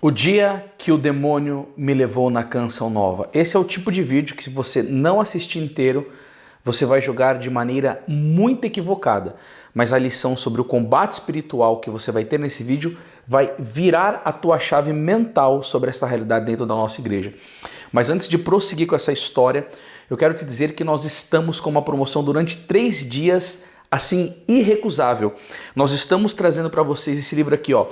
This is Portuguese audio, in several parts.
O dia que o demônio me levou na Canção Nova. Esse é o tipo de vídeo que, se você não assistir inteiro, você vai jogar de maneira muito equivocada. Mas a lição sobre o combate espiritual que você vai ter nesse vídeo vai virar a tua chave mental sobre essa realidade dentro da nossa igreja. Mas antes de prosseguir com essa história, eu quero te dizer que nós estamos com uma promoção durante 3 dias, assim, irrecusável. Nós estamos trazendo para vocês esse livro aqui, ó.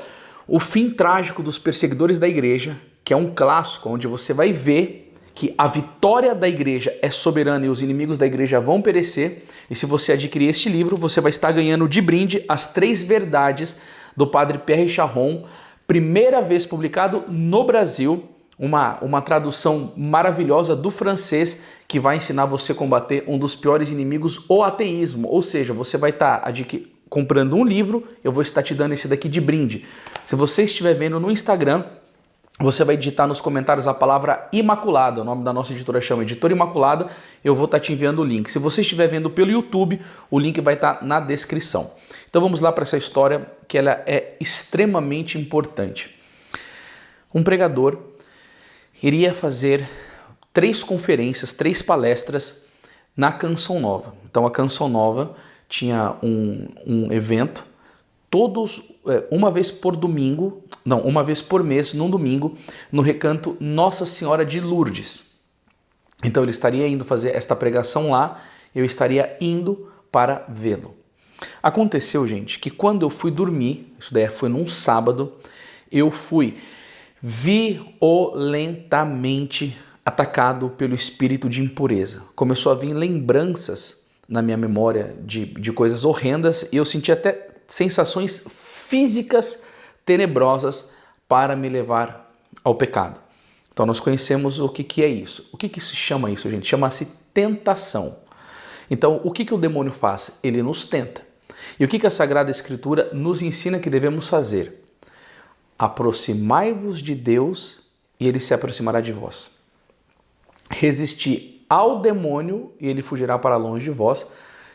O Fim Trágico dos Perseguidores da Igreja, que é um clássico onde você vai ver que a vitória da igreja é soberana e os inimigos da igreja vão perecer. E se você adquirir este livro, você vai estar ganhando de brinde as 3 verdades do padre Pierre Charron, primeira vez publicado no Brasil, uma tradução maravilhosa do francês que vai ensinar você a combater um dos piores inimigos, o ateísmo. Ou seja, você vai estar comprando um livro, eu vou estar te dando esse daqui de brinde. Se você estiver vendo no Instagram, você vai digitar nos comentários a palavra Imaculada, o nome da nossa editora chama Editora Imaculada, eu vou estar te enviando o link. Se você estiver vendo pelo YouTube, o link vai estar na descrição. Então vamos lá para essa história, que ela é extremamente importante. Um pregador iria fazer 3 conferências, 3 palestras na Canção Nova. Então a Canção Nova tinha um evento, uma vez por mês, num domingo, no recanto Nossa Senhora de Lourdes. Então ele estaria indo fazer esta pregação lá, eu estaria indo para vê-lo. Aconteceu, gente, que quando eu fui dormir, isso daí foi num sábado, eu fui violentamente atacado pelo espírito de impureza. Começou a vir lembranças na minha memória de coisas horrendas e eu senti até sensações físicas tenebrosas para me levar ao pecado. Então nós conhecemos o que é isso. O que se chama isso, gente? Chama-se tentação. Então o que o demônio faz? Ele nos tenta. E o que a Sagrada Escritura nos ensina que devemos fazer? Aproximai-vos de Deus e ele se aproximará de vós. Resistir ao demônio e ele fugirá para longe de vós.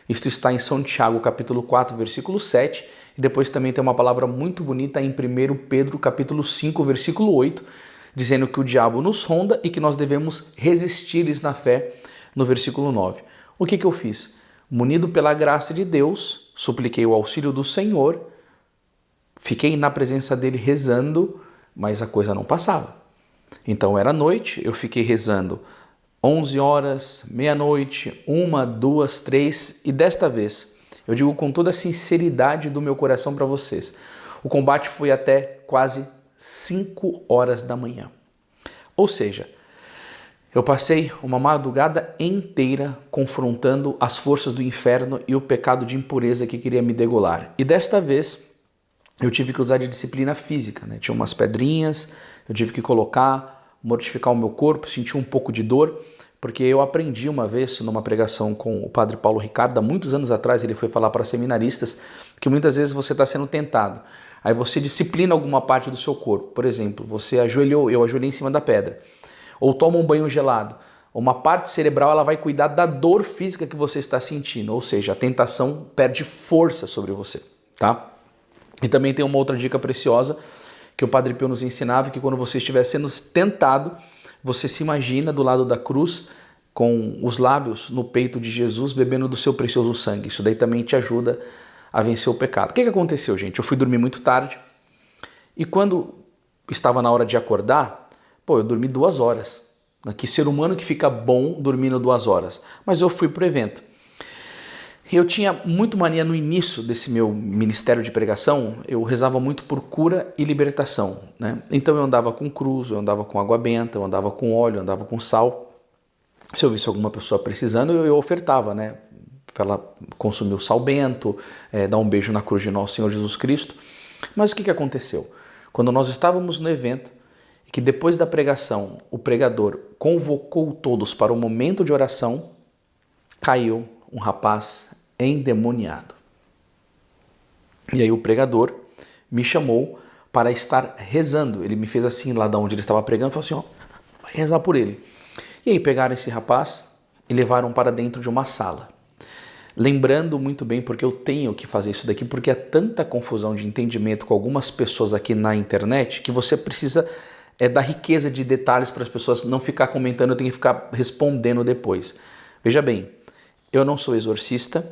Isto está em São Tiago, capítulo 4, versículo 7. E depois também tem uma palavra muito bonita em 1 Pedro, capítulo 5, versículo 8, dizendo que o diabo nos ronda e que nós devemos resistir-lhes na fé, no versículo 9. O que eu fiz? Munido pela graça de Deus, supliquei o auxílio do Senhor, fiquei na presença dele rezando, mas a coisa não passava. Então era noite, eu fiquei rezando 11 horas, meia-noite, 1, 2, 3 e desta vez, eu digo com toda a sinceridade do meu coração para vocês, o combate foi até quase 5 horas da manhã. Ou seja, eu passei uma madrugada inteira confrontando as forças do inferno e o pecado de impureza que queria me degolar. E desta vez, eu tive que usar de disciplina física, né? Tinha umas pedrinhas, eu tive que mortificar o meu corpo, senti um pouco de dor, porque eu aprendi uma vez numa pregação com o padre Paulo Ricardo, há muitos anos atrás, ele foi falar para seminaristas que muitas vezes você está sendo tentado. Aí você disciplina alguma parte do seu corpo. Por exemplo, você ajoelhou, eu ajoelhei em cima da pedra. Ou toma um banho gelado. Uma parte cerebral ela vai cuidar da dor física que você está sentindo. Ou seja, a tentação perde força sobre você, tá? E também tem uma outra dica preciosa que o Padre Pio nos ensinava, que quando você estiver sendo tentado, você se imagina do lado da cruz, com os lábios no peito de Jesus, bebendo do seu precioso sangue. Isso daí também te ajuda a vencer o pecado. O que aconteceu, gente? Eu fui dormir muito tarde e quando estava na hora de acordar, eu dormi 2 horas. Que ser humano que fica bom dormindo 2 horas? Mas eu fui pro evento. Eu tinha muito mania no início desse meu ministério de pregação, eu rezava muito por cura e libertação, né? Então eu andava com cruz, eu andava com água benta, eu andava com óleo, eu andava com sal. Se eu visse alguma pessoa precisando, eu ofertava, né? Para ela consumir o sal bento, dar um beijo na cruz de nosso Senhor Jesus Cristo. Mas o que aconteceu? Quando nós estávamos no evento, e que depois da pregação, o pregador convocou todos para o momento de oração, caiu um rapaz endemoniado. E aí o pregador me chamou para estar rezando. Ele me fez assim lá de onde ele estava pregando, falou assim, vai rezar por ele. E aí pegaram esse rapaz e levaram para dentro de uma sala. lembrando muito bem, porque eu tenho que fazer isso daqui, porque há tanta confusão de entendimento com algumas pessoas aqui na internet, que você precisa dar riqueza de detalhes para as pessoas não ficar comentando, eu tenho que ficar respondendo depois. Veja bem, eu não sou exorcista,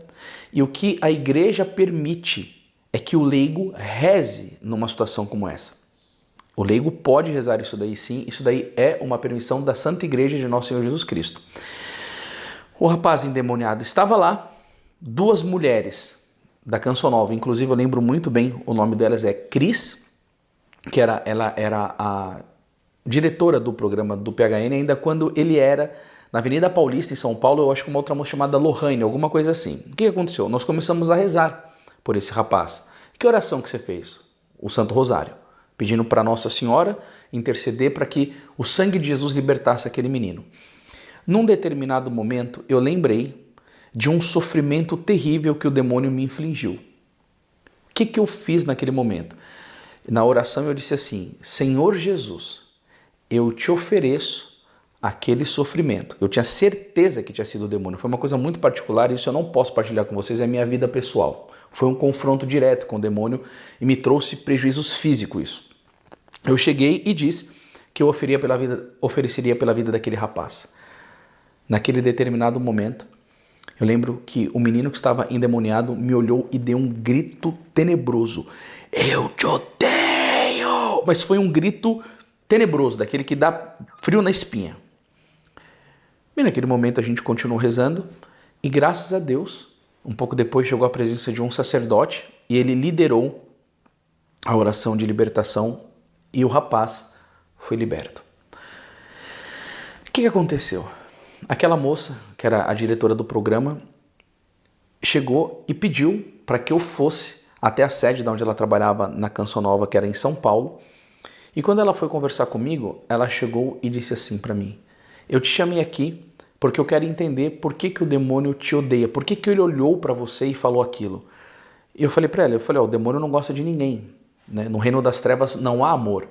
e o que a igreja permite é que o leigo reze numa situação como essa. O leigo pode rezar isso daí sim, isso daí é uma permissão da Santa Igreja de Nosso Senhor Jesus Cristo. O rapaz endemoniado estava lá, duas mulheres da Canção Nova, inclusive eu lembro muito bem, o nome delas é Cris, que ela era a diretora do programa do PHN, ainda quando ele era na Avenida Paulista, em São Paulo, eu acho que uma outra moça chamada Lohane, alguma coisa assim. O que aconteceu? Nós começamos a rezar por esse rapaz. Que oração que você fez? O Santo Rosário, pedindo para Nossa Senhora interceder para que o sangue de Jesus libertasse aquele menino. Num determinado momento, eu lembrei de um sofrimento terrível que o demônio me infligiu. O que eu fiz naquele momento? Na oração eu disse assim: Senhor Jesus, eu te ofereço aquele sofrimento. Eu tinha certeza que tinha sido o demônio. Foi uma coisa muito particular e isso eu não posso partilhar com vocês, é a minha vida pessoal. Foi um confronto direto com o demônio e me trouxe prejuízos físicos isso. Eu cheguei e disse que eu ofereceria pela vida daquele rapaz. Naquele determinado momento, eu lembro que o menino que estava endemoniado me olhou e deu um grito tenebroso. Eu te odeio! Mas foi um grito tenebroso, daquele que dá frio na espinha. E naquele momento a gente continuou rezando e graças a Deus, um pouco depois chegou a presença de um sacerdote e ele liderou a oração de libertação e o rapaz foi liberto. O que aconteceu? Aquela moça, que era a diretora do programa, chegou e pediu para que eu fosse até a sede de onde ela trabalhava na Canção Nova, que era em São Paulo. E quando ela foi conversar comigo, ela chegou e disse assim para mim: eu te chamei aqui porque eu quero entender por que o demônio te odeia, por que ele olhou para você e falou aquilo. E eu falei para ela, o demônio não gosta de ninguém, né? No reino das trevas não há amor.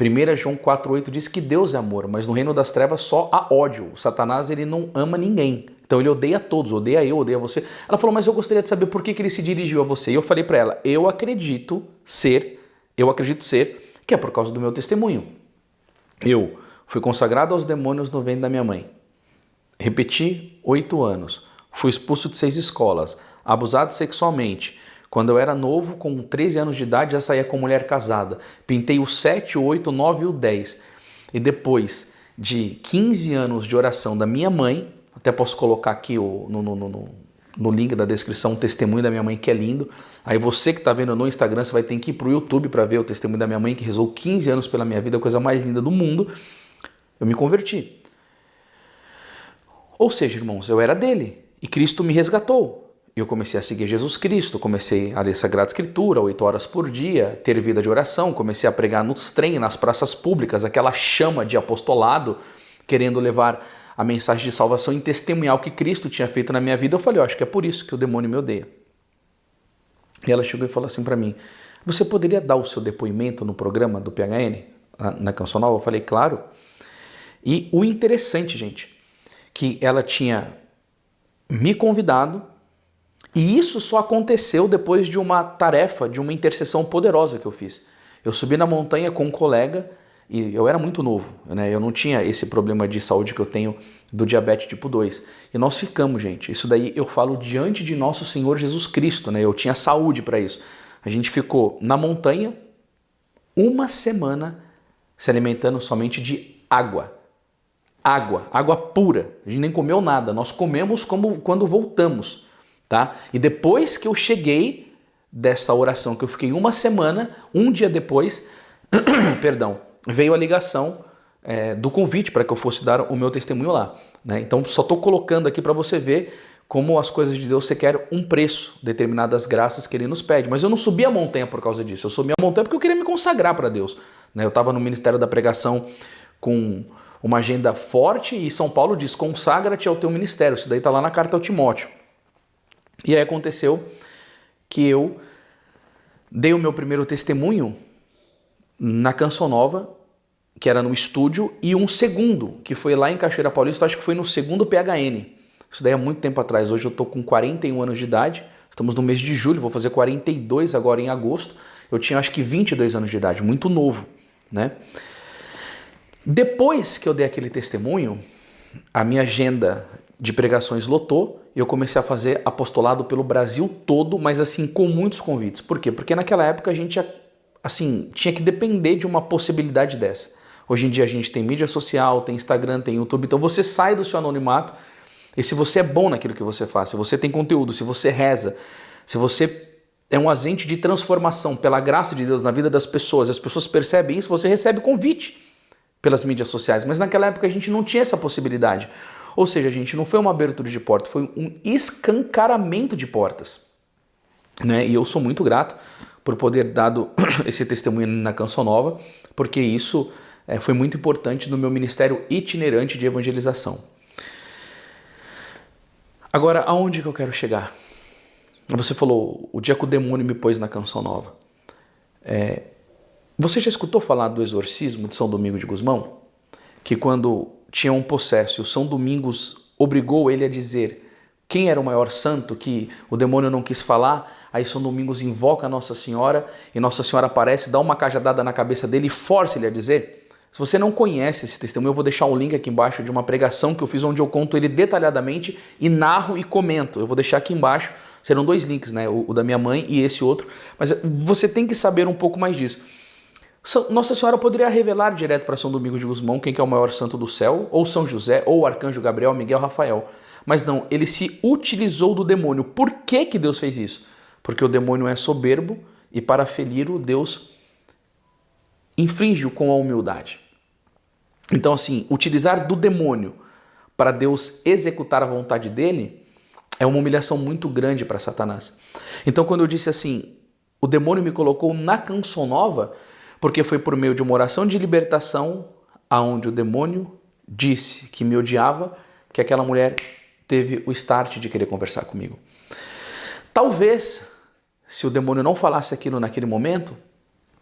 1 João 4,8 diz que Deus é amor, mas no reino das trevas só há ódio. O Satanás, ele não ama ninguém. Então ele odeia a todos, odeia eu, odeia você. Ela falou, mas eu gostaria de saber por que ele se dirigiu a você. E eu falei para ela, eu acredito ser que é por causa do meu testemunho. Eu fui consagrado aos demônios no ventre da minha mãe. Repeti 8 anos. Fui expulso de 6 escolas. Abusado sexualmente. Quando eu era novo, com 13 anos de idade, já saía com mulher casada. Pintei o 7, o 8, o 9 e o 10. E depois de 15 anos de oração da minha mãe, até posso colocar aqui no link da descrição o testemunho da minha mãe, que é lindo. Aí você que está vendo no Instagram, você vai ter que ir para o YouTube para ver o testemunho da minha mãe, que rezou 15 anos pela minha vida, a coisa mais linda do mundo. Eu me converti. Ou seja, irmãos, eu era dele e Cristo me resgatou. Eu comecei a seguir Jesus Cristo, comecei a ler Sagrada Escritura 8 horas por dia, ter vida de oração, comecei a pregar nos trens, nas praças públicas, aquela chama de apostolado, querendo levar a mensagem de salvação e testemunhar o que Cristo tinha feito na minha vida. Eu falei, acho que é por isso que o demônio me odeia. E ela chegou e falou assim para mim, você poderia dar o seu depoimento no programa do PHN, na Canção Nova? Eu falei, claro. E o interessante, gente, que ela tinha me convidado, e isso só aconteceu depois de uma tarefa, de uma intercessão poderosa que eu fiz. Eu subi na montanha com um colega, e eu era muito novo, né? Eu não tinha esse problema de saúde que eu tenho do diabetes tipo 2. E nós ficamos, gente, isso daí eu falo diante de nosso Senhor Jesus Cristo, né? Eu tinha saúde para isso. A gente ficou na montanha 1 semana se alimentando somente de água. Água pura. A gente nem comeu nada, nós comemos como quando voltamos. Tá? E depois que eu cheguei dessa oração, que eu fiquei 1 semana, um dia depois, perdão, veio a ligação do convite para que eu fosse dar o meu testemunho lá. Né? Então só estou colocando aqui para você ver como as coisas de Deus requerem um preço, determinadas graças que Ele nos pede. Mas eu não subi a montanha por causa disso, eu subi a montanha porque eu queria me consagrar para Deus. Né? Eu estava no Ministério da Pregação com uma agenda forte e São Paulo diz, consagra-te ao teu ministério. Isso daí está lá na carta ao Timóteo. E aí aconteceu que eu dei o meu primeiro testemunho na Canção Nova, que era no estúdio, e um segundo, que foi lá em Cachoeira Paulista, acho que foi no segundo PHN. Isso daí é muito tempo atrás. Hoje eu estou com 41 anos de idade, estamos no mês de julho, vou fazer 42 agora em agosto. Eu tinha acho que 22 anos de idade, muito novo, né? Depois que eu dei aquele testemunho, a minha agenda de pregações lotou e eu comecei a fazer apostolado pelo Brasil todo, mas assim, com muitos convites. Por quê? Porque naquela época a gente assim, tinha que depender de uma possibilidade dessa. Hoje em dia a gente tem mídia social, tem Instagram, tem YouTube, então você sai do seu anonimato e se você é bom naquilo que você faz, se você tem conteúdo, se você reza, se você é um agente de transformação pela graça de Deus na vida das pessoas, as pessoas percebem isso, você recebe convite pelas mídias sociais, mas naquela época a gente não tinha essa possibilidade. Ou seja, gente, não foi uma abertura de porta, foi um escancaramento de portas, né? E eu sou muito grato por poder dado esse testemunho na Canção Nova, porque isso foi muito importante no meu ministério itinerante de evangelização. Agora, aonde que eu quero chegar? Você falou, o dia que o demônio me pôs na Canção Nova. Você já escutou falar do exorcismo de São Domingos de Gusmão? Que quando tinha um possesso e o São Domingos obrigou ele a dizer quem era o maior santo, que o demônio não quis falar, aí São Domingos invoca Nossa Senhora e Nossa Senhora aparece, dá uma cajadada na cabeça dele e força ele a dizer. Se você não conhece esse testemunho, eu vou deixar um link aqui embaixo de uma pregação que eu fiz onde eu conto ele detalhadamente e narro e comento. Eu vou deixar aqui embaixo, serão 2 links, né? O da minha mãe e esse outro, mas você tem que saber um pouco mais disso. Nossa Senhora poderia revelar direto para São Domingos de Gusmão quem que é o maior santo do céu, ou São José, ou o Arcanjo Gabriel, Miguel, Rafael. Mas não, ele se utilizou do demônio. Por que que Deus fez isso? Porque o demônio é soberbo e para feri-lo, Deus infringiu com a humildade. Então assim, utilizar do demônio para Deus executar a vontade dele é uma humilhação muito grande para Satanás. Então quando eu disse assim, o demônio me colocou na Canção Nova, porque foi por meio de uma oração de libertação aonde o demônio disse que me odiava, que aquela mulher teve o start de querer conversar comigo. Talvez, se o demônio não falasse aquilo naquele momento,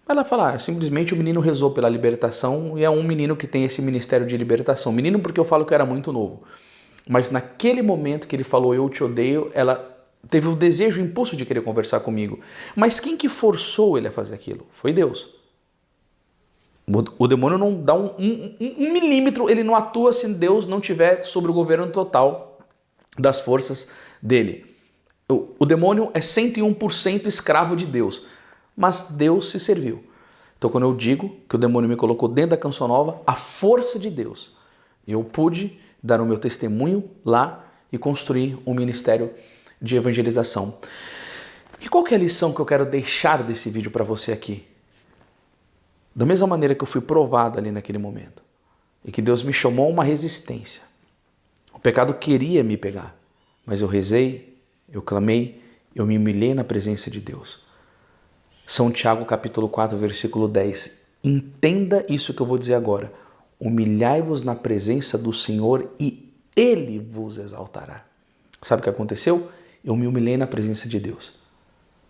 ela falar, simplesmente o menino rezou pela libertação e é um menino que tem esse ministério de libertação. Menino porque eu falo que eu era muito novo. Mas naquele momento que ele falou eu te odeio, ela teve o desejo, o impulso de querer conversar comigo. Mas quem que forçou ele a fazer aquilo? Foi Deus. O demônio não dá um milímetro, ele não atua se Deus não tiver sobre o governo total das forças dele. O demônio é 101% escravo de Deus, mas Deus se serviu. Então quando eu digo que o demônio me colocou dentro da Canção Nova, a força de Deus, eu pude dar o meu testemunho lá e construir um ministério de evangelização. E qual que é a lição que eu quero deixar desse vídeo para você aqui? Da mesma maneira que eu fui provado ali naquele momento, e que Deus me chamou a uma resistência. O pecado queria me pegar, mas eu rezei, eu clamei, eu me humilhei na presença de Deus. São Tiago capítulo 4, versículo 10. Entenda isso que eu vou dizer agora. Humilhai-vos na presença do Senhor e Ele vos exaltará. Sabe o que aconteceu? Eu me humilhei na presença de Deus.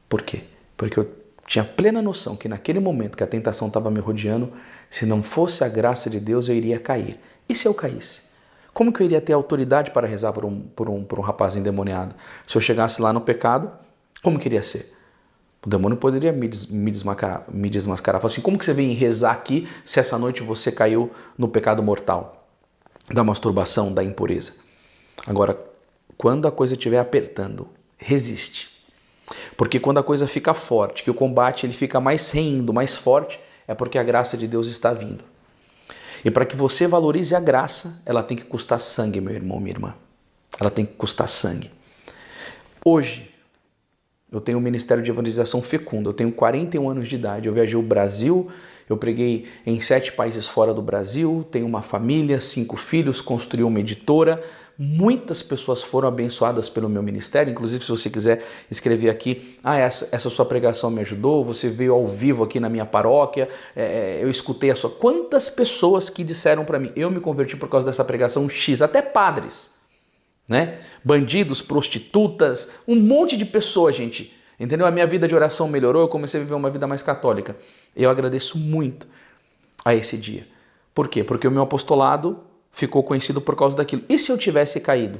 Por quê? Porque eu tinha plena noção que naquele momento que a tentação estava me rodeando, se não fosse a graça de Deus, eu iria cair. E se eu caísse? Como que eu iria ter autoridade para rezar por um rapaz endemoniado? Se eu chegasse lá no pecado, como que iria ser? O demônio poderia me desmascarar. Falar assim, como que você vem rezar aqui se essa noite você caiu no pecado mortal? Da masturbação, da impureza. Agora, quando a coisa estiver apertando, resiste. Porque quando a coisa fica forte, que o combate ele fica mais reindo, mais forte, é porque a graça de Deus está vindo. E para que você valorize a graça, ela tem que custar sangue, meu irmão, minha irmã. Ela tem que custar sangue. Hoje, eu tenho um ministério de evangelização fecundo, eu tenho 41 anos de idade, eu viajei o Brasil, eu preguei em 7 países fora do Brasil, tenho uma família, 5 filhos, construí uma editora. Muitas pessoas foram abençoadas pelo meu ministério, inclusive se você quiser escrever aqui, essa sua pregação me ajudou, você veio ao vivo aqui na minha paróquia, eu escutei a sua... Quantas pessoas que disseram para mim, eu me converti por causa dessa pregação X, até padres, né? Bandidos, prostitutas, um monte de pessoas, gente, entendeu? A minha vida de oração melhorou, eu comecei a viver uma vida mais católica. Eu agradeço muito a esse dia. Por quê? Porque o meu apostolado ficou conhecido por causa daquilo. E se eu tivesse caído?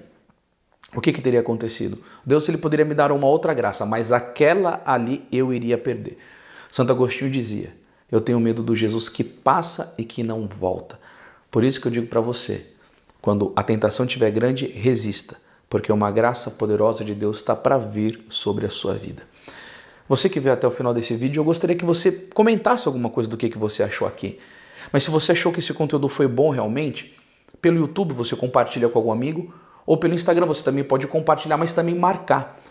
o que teria acontecido? Deus ele poderia me dar uma outra graça, mas aquela ali eu iria perder. Santo Agostinho dizia, eu tenho medo do Jesus que passa e que não volta. Por isso que eu digo para você, quando a tentação estiver grande, resista, porque uma graça poderosa de Deus está para vir sobre a sua vida. Você que veio até o final desse vídeo, eu gostaria que você comentasse alguma coisa do que você achou aqui. Mas se você achou que esse conteúdo foi bom realmente, pelo YouTube você compartilha com algum amigo, ou pelo Instagram você também pode compartilhar, mas também marcar.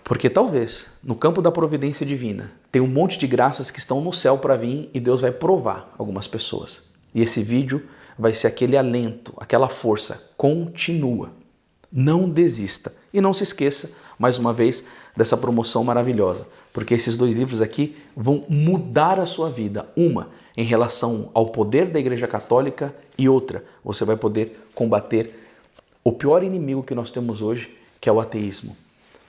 Porque talvez, no campo da providência divina, tem um monte de graças que estão no céu para vir e Deus vai provar algumas pessoas. E esse vídeo vai ser aquele alento, aquela força. Continua. Não desista. E não se esqueça, mais uma vez, dessa promoção maravilhosa. Porque esses 2 livros aqui vão mudar a sua vida. Uma, em relação ao poder da Igreja Católica, e outra, você vai poder combater o pior inimigo que nós temos hoje, que é o ateísmo.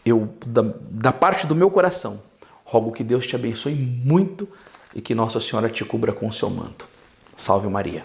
Eu, da parte do meu coração, rogo que Deus te abençoe muito e que Nossa Senhora te cubra com o seu manto. Salve Maria!